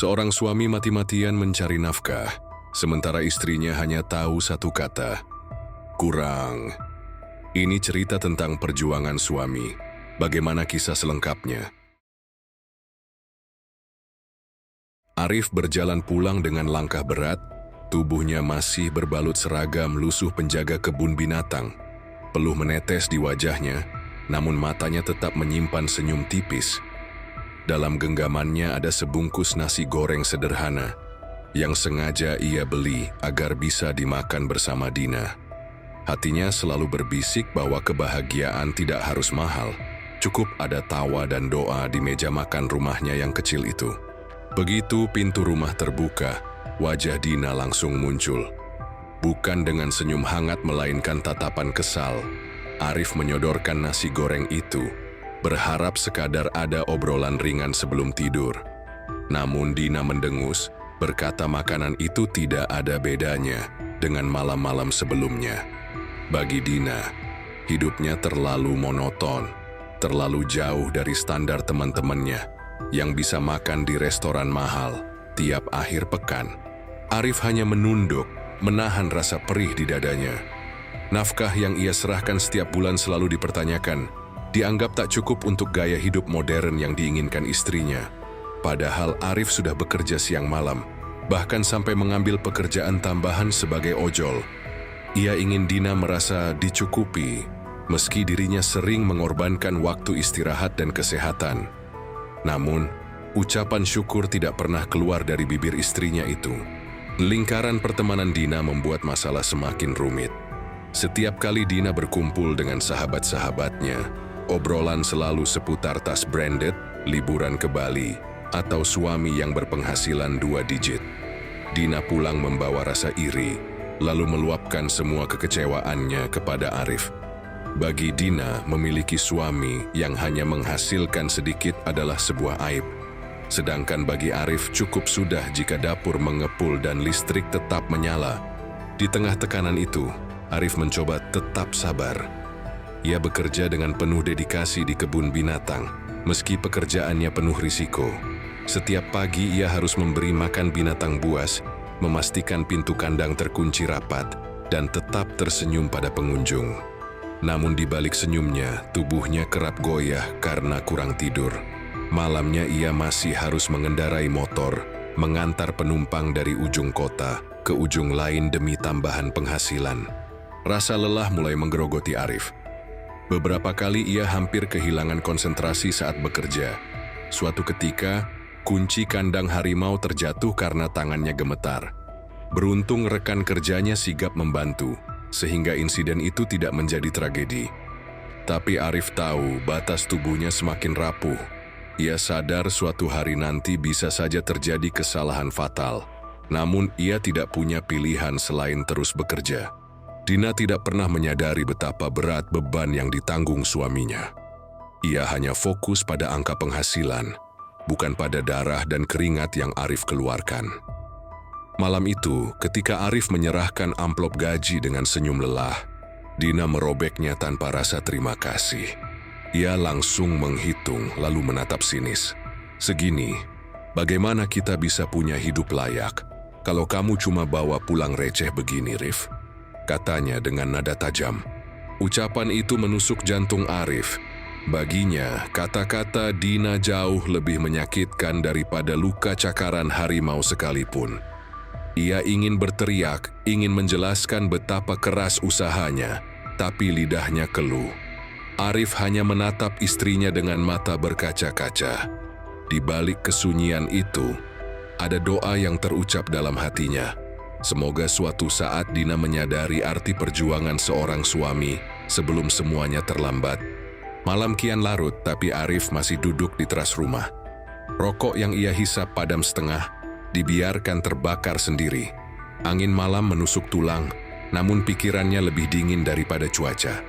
Seorang suami mati-matian mencari nafkah, sementara istrinya hanya tahu satu kata, kurang. Ini cerita tentang perjuangan suami. Bagaimana kisah selengkapnya? Arif berjalan pulang dengan langkah berat, tubuhnya masih berbalut seragam lusuh penjaga kebun binatang. Peluh menetes di wajahnya, namun matanya tetap menyimpan senyum tipis. Dalam genggamannya ada sebungkus nasi goreng sederhana yang sengaja ia beli agar bisa dimakan bersama Dina. Hatinya selalu berbisik bahwa kebahagiaan tidak harus mahal, cukup ada tawa dan doa di meja makan rumahnya yang kecil itu. Begitu pintu rumah terbuka, wajah Dina langsung muncul. Bukan dengan senyum hangat melainkan tatapan kesal, Arif menyodorkan nasi goreng itu, berharap sekadar ada obrolan ringan sebelum tidur. Namun Dina mendengus, berkata makanan itu tidak ada bedanya dengan malam-malam sebelumnya. Bagi Dina, hidupnya terlalu monoton, terlalu jauh dari standar teman-temannya yang bisa makan di restoran mahal tiap akhir pekan. Arif hanya menunduk, menahan rasa perih di dadanya. Nafkah yang ia serahkan setiap bulan selalu dipertanyakan, dianggap tak cukup untuk gaya hidup modern yang diinginkan istrinya. Padahal Arif sudah bekerja siang malam, bahkan sampai mengambil pekerjaan tambahan sebagai ojol. Ia ingin Dina merasa dicukupi, meski dirinya sering mengorbankan waktu istirahat dan kesehatan. Namun, ucapan syukur tidak pernah keluar dari bibir istrinya itu. Lingkaran pertemanan Dina membuat masalah semakin rumit. Setiap kali Dina berkumpul dengan sahabat-sahabatnya, obrolan selalu seputar tas branded, liburan ke Bali, atau suami yang berpenghasilan 2 digit. Dina pulang membawa rasa iri, lalu meluapkan semua kekecewaannya kepada Arif. Bagi Dina, memiliki suami yang hanya menghasilkan sedikit adalah sebuah aib. Sedangkan bagi Arif cukup sudah jika dapur mengepul dan listrik tetap menyala. Di tengah tekanan itu, Arif mencoba tetap sabar. Ia bekerja dengan penuh dedikasi di kebun binatang, meski pekerjaannya penuh risiko. Setiap pagi ia harus memberi makan binatang buas, memastikan pintu kandang terkunci rapat, dan tetap tersenyum pada pengunjung. Namun di balik senyumnya, tubuhnya kerap goyah karena kurang tidur. Malamnya ia masih harus mengendarai motor, mengantar penumpang dari ujung kota ke ujung lain demi tambahan penghasilan. Rasa lelah mulai menggerogoti Arif. Beberapa kali ia hampir kehilangan konsentrasi saat bekerja. Suatu ketika, kunci kandang harimau terjatuh karena tangannya gemetar. Beruntung rekan kerjanya sigap membantu, sehingga insiden itu tidak menjadi tragedi. Tapi Arif tahu batas tubuhnya semakin rapuh. Ia sadar suatu hari nanti bisa saja terjadi kesalahan fatal. Namun ia tidak punya pilihan selain terus bekerja. Dina tidak pernah menyadari betapa berat beban yang ditanggung suaminya. Ia hanya fokus pada angka penghasilan, bukan pada darah dan keringat yang Arif keluarkan. Malam itu, ketika Arif menyerahkan amplop gaji dengan senyum lelah, Dina merobeknya tanpa rasa terima kasih. Ia langsung menghitung lalu menatap sinis. Segini, bagaimana kita bisa punya hidup layak kalau kamu cuma bawa pulang receh begini, Rif? Katanya dengan nada tajam. Ucapan itu menusuk jantung Arif. Baginya, kata-kata Dina jauh lebih menyakitkan daripada luka cakaran harimau sekalipun. Ia ingin berteriak, ingin menjelaskan betapa keras usahanya, tapi lidahnya keluh. Arif hanya menatap istrinya dengan mata berkaca-kaca. Di balik kesunyian itu, ada doa yang terucap dalam hatinya. Semoga suatu saat Dina menyadari arti perjuangan seorang suami sebelum semuanya terlambat. Malam kian larut, tapi Arif masih duduk di teras rumah. Rokok yang ia hisap padam setengah, dibiarkan terbakar sendiri. Angin malam menusuk tulang, namun pikirannya lebih dingin daripada cuaca.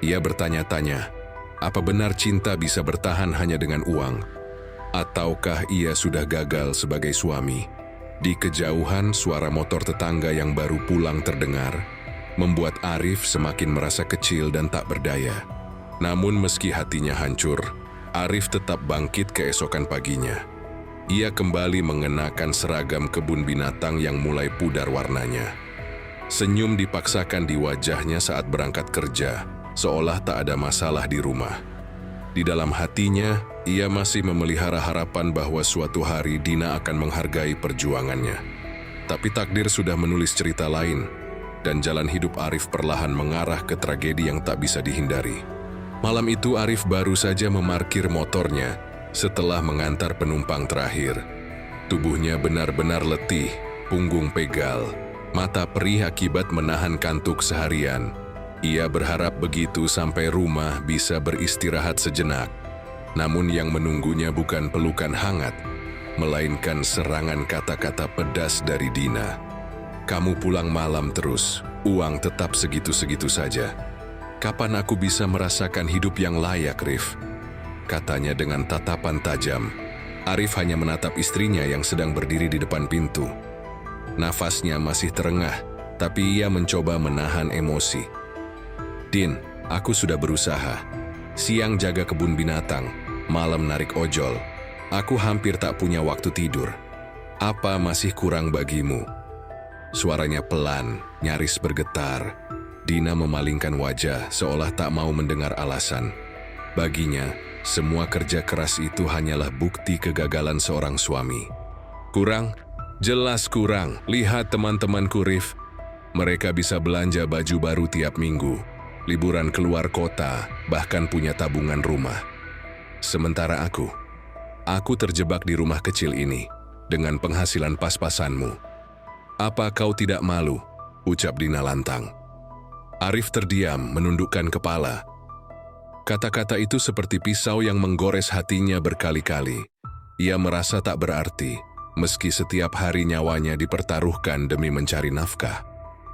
Ia bertanya-tanya, apa benar cinta bisa bertahan hanya dengan uang? Ataukah ia sudah gagal sebagai suami? Di kejauhan, suara motor tetangga yang baru pulang terdengar, membuat Arif semakin merasa kecil dan tak berdaya. Namun meski hatinya hancur, Arif tetap bangkit keesokan paginya. Ia kembali mengenakan seragam kebun binatang yang mulai pudar warnanya. Senyum dipaksakan di wajahnya saat berangkat kerja, seolah tak ada masalah di rumah. Di dalam hatinya, ia masih memelihara harapan bahwa suatu hari Dina akan menghargai perjuangannya. Tapi takdir sudah menulis cerita lain, dan jalan hidup Arif perlahan mengarah ke tragedi yang tak bisa dihindari. Malam itu Arif baru saja memarkir motornya setelah mengantar penumpang terakhir. Tubuhnya benar-benar letih, punggung pegal, mata perih akibat menahan kantuk seharian. Ia berharap begitu sampai rumah bisa beristirahat sejenak. Namun yang menunggunya bukan pelukan hangat, melainkan serangan kata-kata pedas dari Dina. "Kamu pulang malam terus, uang tetap segitu-segitu saja. Kapan aku bisa merasakan hidup yang layak, Rif?" katanya dengan tatapan tajam. Arif hanya menatap istrinya yang sedang berdiri di depan pintu. Nafasnya masih terengah, tapi ia mencoba menahan emosi. "Din, aku sudah berusaha. Siang jaga kebun binatang, malam narik ojol. Aku hampir tak punya waktu tidur. Apa masih kurang bagimu?" Suaranya pelan, nyaris bergetar. Dina memalingkan wajah seolah tak mau mendengar alasan. Baginya, semua kerja keras itu hanyalah bukti kegagalan seorang suami. "Kurang? Jelas kurang. Lihat teman-temanku, Rif. Mereka bisa belanja baju baru tiap minggu, liburan keluar kota, bahkan punya tabungan rumah. Sementara aku terjebak di rumah kecil ini dengan penghasilan pas-pasanmu. Apa kau tidak malu?" ucap Dina lantang. Arif terdiam, menundukkan kepala. Kata-kata itu seperti pisau yang menggores hatinya berkali-kali. Ia merasa tak berarti, meski setiap hari nyawanya dipertaruhkan demi mencari nafkah.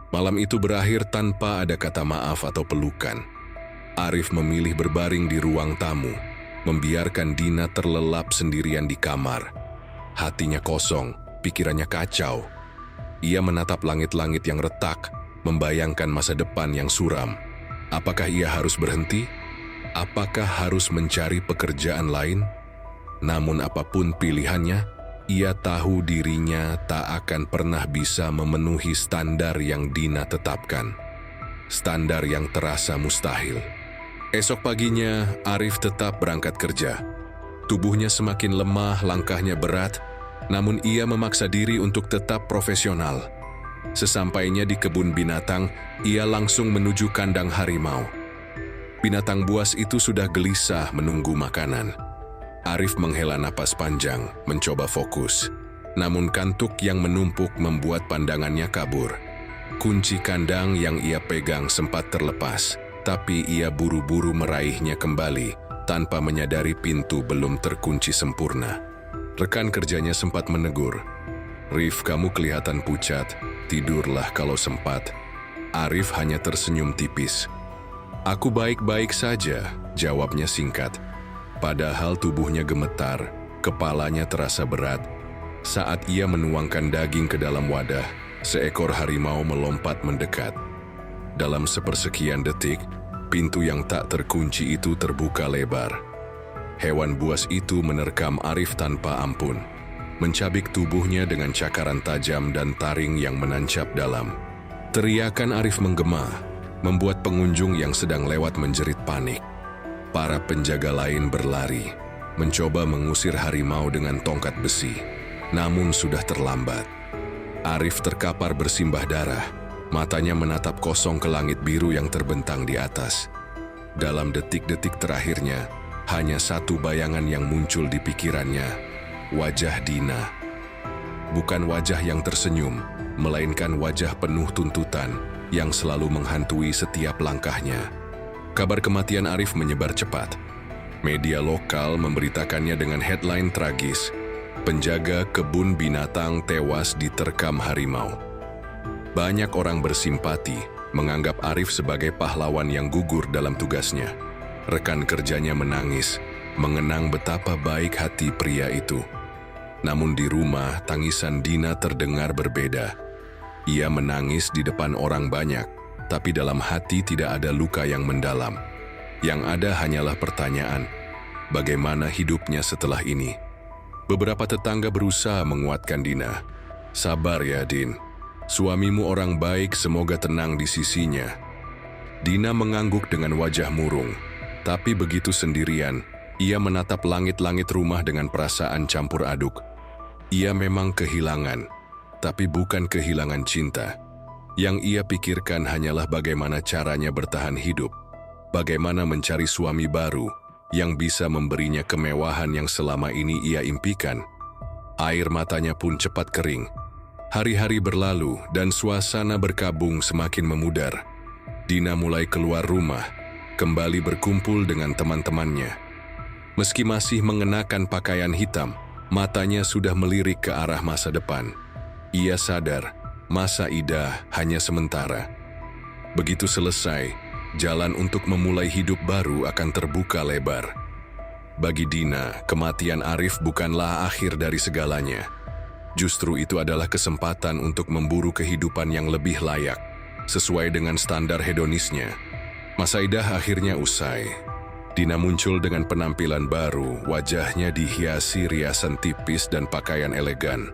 Malam itu berakhir tanpa ada kata maaf atau pelukan. Arif memilih berbaring di ruang tamu, membiarkan Dina terlelap sendirian di kamar. Hatinya kosong, pikirannya kacau. Ia menatap langit-langit yang retak, membayangkan masa depan yang suram. Apakah ia harus berhenti? Apakah harus mencari pekerjaan lain? Namun apapun pilihannya, ia tahu dirinya tak akan pernah bisa memenuhi standar yang Dina tetapkan. Standar yang terasa mustahil. Esok paginya, Arif tetap berangkat kerja. Tubuhnya semakin lemah, langkahnya berat, namun ia memaksa diri untuk tetap profesional. Sesampainya di kebun binatang, ia langsung menuju kandang harimau. Binatang buas itu sudah gelisah menunggu makanan. Arif menghela napas panjang, mencoba fokus. Namun kantuk yang menumpuk membuat pandangannya kabur. Kunci kandang yang ia pegang sempat terlepas, tapi ia buru-buru meraihnya kembali tanpa menyadari pintu belum terkunci sempurna. Rekan kerjanya sempat menegur, "Rif, kamu kelihatan pucat, tidurlah kalau sempat." Arif hanya tersenyum tipis. "Aku baik-baik saja," jawabnya singkat. Padahal tubuhnya gemetar, kepalanya terasa berat. Saat ia menuangkan daging ke dalam wadah, seekor harimau melompat mendekat. Dalam sepersekian detik, pintu yang tak terkunci itu terbuka lebar. Hewan buas itu menerkam Arif tanpa ampun, mencabik tubuhnya dengan cakaran tajam dan taring yang menancap dalam. Teriakan Arif menggema, membuat pengunjung yang sedang lewat menjerit panik. Para penjaga lain berlari, mencoba mengusir harimau dengan tongkat besi. Namun sudah terlambat. Arif terkapar bersimbah darah, matanya menatap kosong ke langit biru yang terbentang di atas. Dalam detik-detik terakhirnya, hanya satu bayangan yang muncul di pikirannya, wajah Dina. Bukan wajah yang tersenyum, melainkan wajah penuh tuntutan yang selalu menghantui setiap langkahnya. Kabar kematian Arif menyebar cepat. Media lokal memberitakannya dengan headline tragis, "Penjaga kebun binatang tewas diterkam harimau." Banyak orang bersimpati, menganggap Arif sebagai pahlawan yang gugur dalam tugasnya. Rekan kerjanya menangis, mengenang betapa baik hati pria itu. Namun di rumah, tangisan Dina terdengar berbeda. Ia menangis di depan orang banyak, tapi dalam hati tidak ada luka yang mendalam. Yang ada hanyalah pertanyaan, bagaimana hidupnya setelah ini? Beberapa tetangga berusaha menguatkan Dina. "Sabar ya, Din. Suamimu orang baik, semoga tenang di sisinya." Dina mengangguk dengan wajah murung. Tapi begitu sendirian, ia menatap langit-langit rumah dengan perasaan campur aduk. Ia memang kehilangan, tapi bukan kehilangan cinta. Yang ia pikirkan hanyalah bagaimana caranya bertahan hidup, bagaimana mencari suami baru yang bisa memberinya kemewahan yang selama ini ia impikan. Air matanya pun cepat kering. Hari-hari berlalu dan suasana berkabung semakin memudar. Dina mulai keluar rumah, kembali berkumpul dengan teman-temannya. Meski masih mengenakan pakaian hitam, matanya sudah melirik ke arah masa depan. Ia sadar, masa idah hanya sementara. Begitu selesai, jalan untuk memulai hidup baru akan terbuka lebar. Bagi Dina, kematian Arif bukanlah akhir dari segalanya. Justru itu adalah kesempatan untuk memburu kehidupan yang lebih layak, sesuai dengan standar hedonisnya. Masa idah akhirnya usai. Dina muncul dengan penampilan baru, wajahnya dihiasi riasan tipis dan pakaian elegan.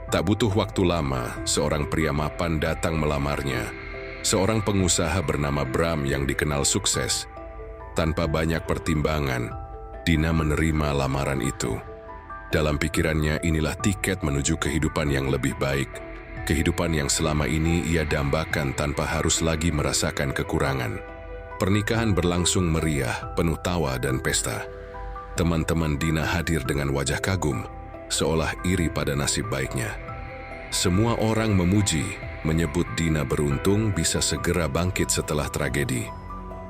Tak butuh waktu lama, seorang pria mapan datang melamarnya. Seorang pengusaha bernama Bram yang dikenal sukses. Tanpa banyak pertimbangan, Dina menerima lamaran itu. Dalam pikirannya, inilah tiket menuju kehidupan yang lebih baik. Kehidupan yang selama ini ia dambakan tanpa harus lagi merasakan kekurangan. Pernikahan berlangsung meriah, penuh tawa dan pesta. Teman-teman Dina hadir dengan wajah kagum, seolah iri pada nasib baiknya. Semua orang memuji, menyebut Dina beruntung bisa segera bangkit setelah tragedi.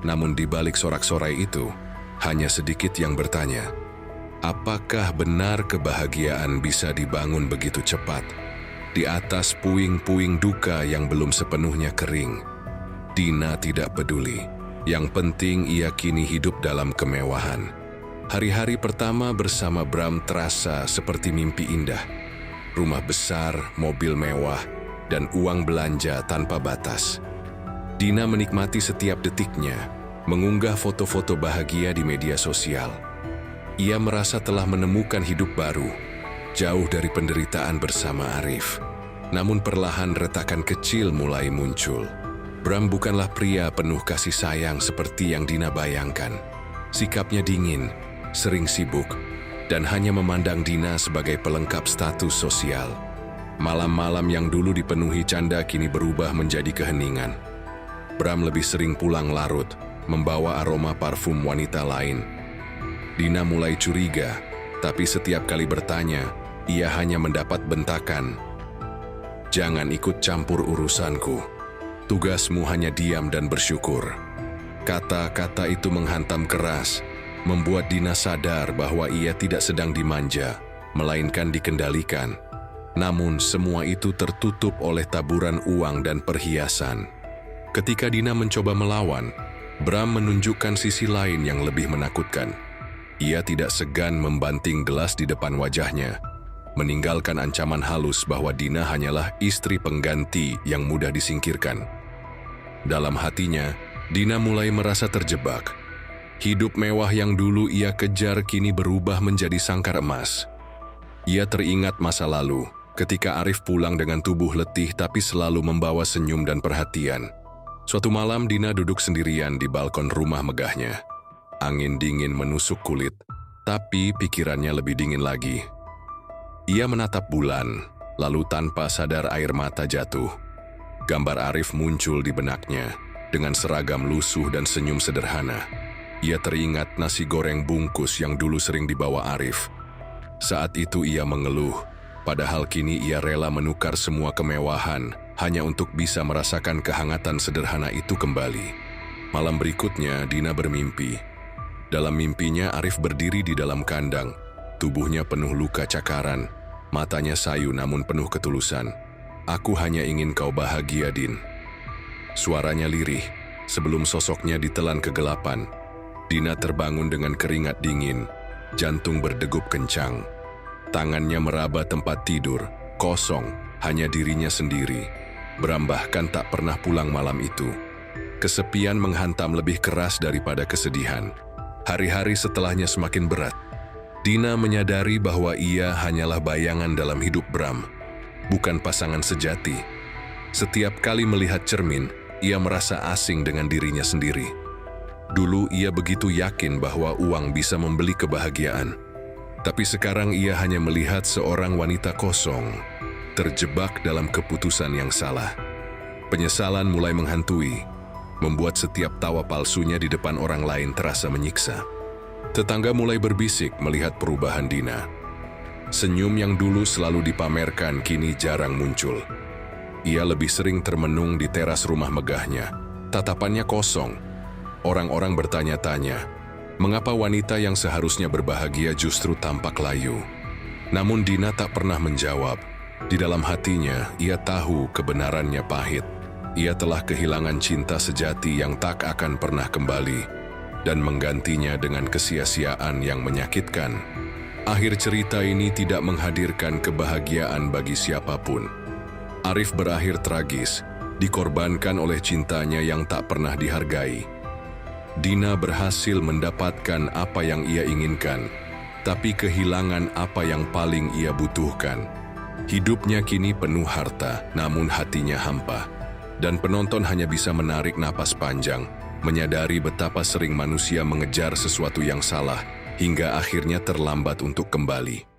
Namun di balik sorak-sorai itu, hanya sedikit yang bertanya, apakah benar kebahagiaan bisa dibangun begitu cepat? Di atas puing-puing duka yang belum sepenuhnya kering. Dina tidak peduli. Yang penting ia kini hidup dalam kemewahan. Hari-hari pertama bersama Bram terasa seperti mimpi indah. Rumah besar, mobil mewah, dan uang belanja tanpa batas. Dina menikmati setiap detiknya, mengunggah foto-foto bahagia di media sosial. Ia merasa telah menemukan hidup baru, jauh dari penderitaan bersama Arif. Namun perlahan retakan kecil mulai muncul. Bram bukanlah pria penuh kasih sayang seperti yang Dina bayangkan. Sikapnya dingin, sering sibuk, dan hanya memandang Dina sebagai pelengkap status sosial. Malam-malam yang dulu dipenuhi canda kini berubah menjadi keheningan. Bram lebih sering pulang larut, membawa aroma parfum wanita lain. Dina mulai curiga, tapi setiap kali bertanya, ia hanya mendapat bentakan. "Jangan ikut campur urusanku. Tugasmu hanya diam dan bersyukur." Kata-kata itu menghantam keras, membuat Dina sadar bahwa ia tidak sedang dimanja, melainkan dikendalikan. Namun semua itu tertutup oleh taburan uang dan perhiasan. Ketika Dina mencoba melawan, Bram menunjukkan sisi lain yang lebih menakutkan. Ia tidak segan membanting gelas di depan wajahnya, meninggalkan ancaman halus bahwa Dina hanyalah istri pengganti yang mudah disingkirkan. Dalam hatinya, Dina mulai merasa terjebak. Hidup mewah yang dulu ia kejar kini berubah menjadi sangkar emas. Ia teringat masa lalu, ketika Arif pulang dengan tubuh letih tapi selalu membawa senyum dan perhatian. Suatu malam Dina duduk sendirian di balkon rumah megahnya. Angin dingin menusuk kulit, tapi pikirannya lebih dingin lagi. Ia menatap bulan, lalu tanpa sadar air mata jatuh. Gambar Arif muncul di benaknya, dengan seragam lusuh dan senyum sederhana. Ia teringat nasi goreng bungkus yang dulu sering dibawa Arif. Saat itu ia mengeluh, padahal kini ia rela menukar semua kemewahan hanya untuk bisa merasakan kehangatan sederhana itu kembali. Malam berikutnya, Dina bermimpi. Dalam mimpinya, Arif berdiri di dalam kandang. Tubuhnya penuh luka cakaran, matanya sayu namun penuh ketulusan. "Aku hanya ingin kau bahagia, Din." Suaranya lirih, sebelum sosoknya ditelan kegelapan. Dina terbangun dengan keringat dingin, jantung berdegup kencang. Tangannya meraba tempat tidur, kosong, hanya dirinya sendiri. Bram bahkan tak pernah pulang malam itu. Kesepian menghantam lebih keras daripada kesedihan. Hari-hari setelahnya semakin berat. Dina menyadari bahwa ia hanyalah bayangan dalam hidup Bram, bukan pasangan sejati. Setiap kali melihat cermin, ia merasa asing dengan dirinya sendiri. Dulu ia begitu yakin bahwa uang bisa membeli kebahagiaan. Tapi sekarang ia hanya melihat seorang wanita kosong, terjebak dalam keputusan yang salah. Penyesalan mulai menghantui, membuat setiap tawa palsunya di depan orang lain terasa menyiksa. Tetangga mulai berbisik melihat perubahan Dina. Senyum yang dulu selalu dipamerkan kini jarang muncul. Ia lebih sering termenung di teras rumah megahnya. Tatapannya kosong. Orang-orang bertanya-tanya, mengapa wanita yang seharusnya berbahagia justru tampak layu? Namun Dina tak pernah menjawab. Di dalam hatinya, ia tahu kebenarannya pahit. Ia telah kehilangan cinta sejati yang tak akan pernah kembali, dan menggantinya dengan kesia-siaan yang menyakitkan. Akhir cerita ini tidak menghadirkan kebahagiaan bagi siapapun. Arif berakhir tragis, dikorbankan oleh cintanya yang tak pernah dihargai. Dina berhasil mendapatkan apa yang ia inginkan, tapi kehilangan apa yang paling ia butuhkan. Hidupnya kini penuh harta, namun hatinya hampa. Dan penonton hanya bisa menarik napas panjang, menyadari betapa sering manusia mengejar sesuatu yang salah, hingga akhirnya terlambat untuk kembali.